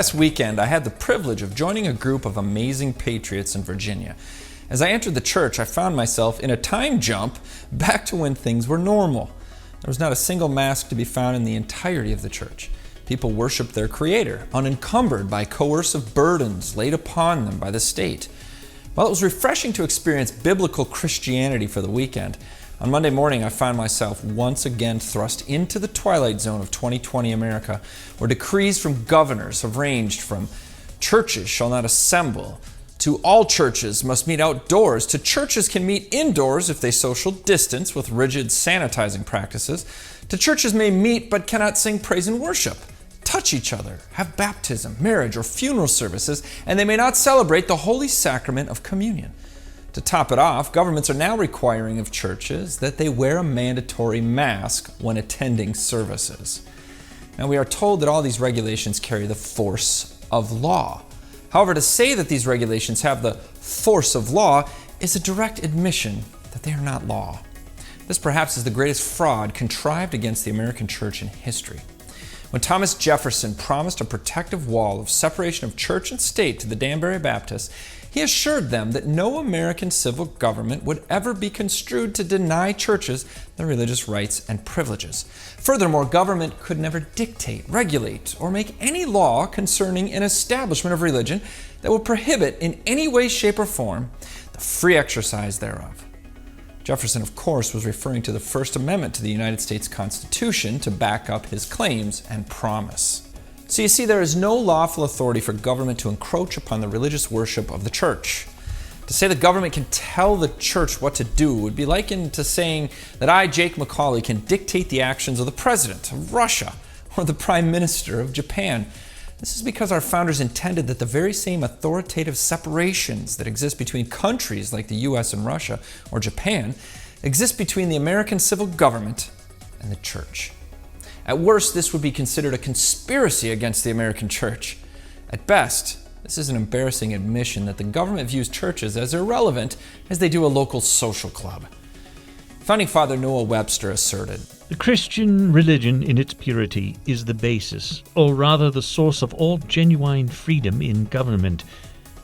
past weekend, I had the privilege of joining a group of amazing Patriots in Virginia. As I entered the church, I found myself in a time jump back to when things were normal. There was not a single mask to be found in the entirety of the church. People worshiped their Creator, unencumbered by coercive burdens laid upon them by the state. While it was refreshing to experience biblical Christianity for the weekend, on Monday morning I found myself once again thrust into the Twilight Zone of 2020 America, where decrees from governors have ranged from churches shall not assemble, to all churches must meet outdoors, to churches can meet indoors if they social distance with rigid sanitizing practices, to churches may meet but cannot sing praise and worship, touch each other, have baptism, marriage, or funeral services, and they may not celebrate the holy sacrament of communion. To top it off, governments are now requiring of churches that they wear a mandatory mask when attending services. Now, we are told that all these regulations carry the force of law. However, to say that these regulations have the force of law is a direct admission that they are not law. This perhaps is the greatest fraud contrived against the American church in history. When Thomas Jefferson promised a protective wall of separation of church and state to the Danbury Baptists, he assured them that no American civil government would ever be construed to deny churches their religious rights and privileges. Furthermore, government could never dictate, regulate, or make any law concerning an establishment of religion that would prohibit in any way, shape, or form the free exercise thereof. Jefferson, of course, was referring to the First Amendment to the United States Constitution to back up his claims and promise. So you see, there is no lawful authority for government to encroach upon the religious worship of the church. To say the government can tell the church what to do would be likened to saying that I, Jake MacAulay, can dictate the actions of the president of Russia or the prime minister of Japan. This is because our founders intended that the very same authoritative separations that exist between countries like the US and Russia or Japan exist between the American civil government and the church. At worst, this would be considered a conspiracy against the American church. At best, this is an embarrassing admission that the government views churches as irrelevant as they do a local social club. Founding Father Noah Webster asserted, "The Christian religion in its purity is the basis, or rather the source of all genuine freedom in government,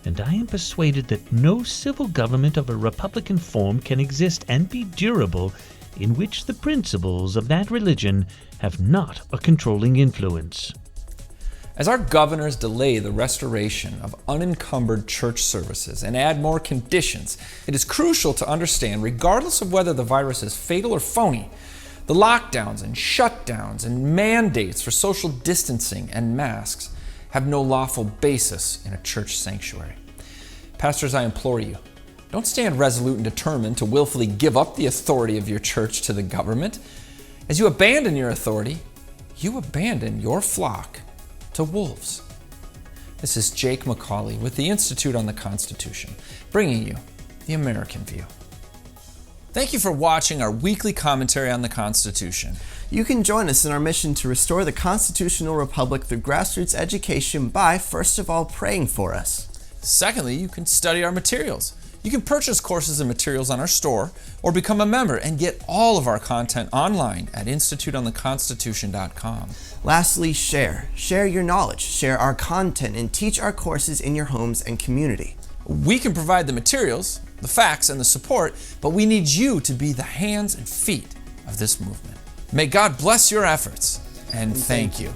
and I am persuaded that no civil government of a republican form can exist and be durable in which the principles of that religion have not a controlling influence." As our governors delay the restoration of unencumbered church services and add more conditions, it is crucial to understand, regardless of whether the virus is fatal or phony, the lockdowns and shutdowns and mandates for social distancing and masks have no lawful basis in a church sanctuary. Pastors, I implore you, don't stand resolute and determined to willfully give up the authority of your church to the government. As you abandon your authority, you abandon your flock to wolves. This is Jake MacAulay with the Institute on the Constitution, bringing you the American view. Thank you for watching our weekly commentary on the Constitution. You can join us in our mission to restore the constitutional republic through grassroots education by, first of all, praying for us. Secondly, you can study our materials. You can purchase courses and materials on our store or become a member and get all of our content online at instituteontheconstitution.com. Lastly, share. Share your knowledge, share our content, and teach our courses in your homes and community. We can provide the materials, the facts, and the support, but we need you to be the hands and feet of this movement. May God bless your efforts, and thank you.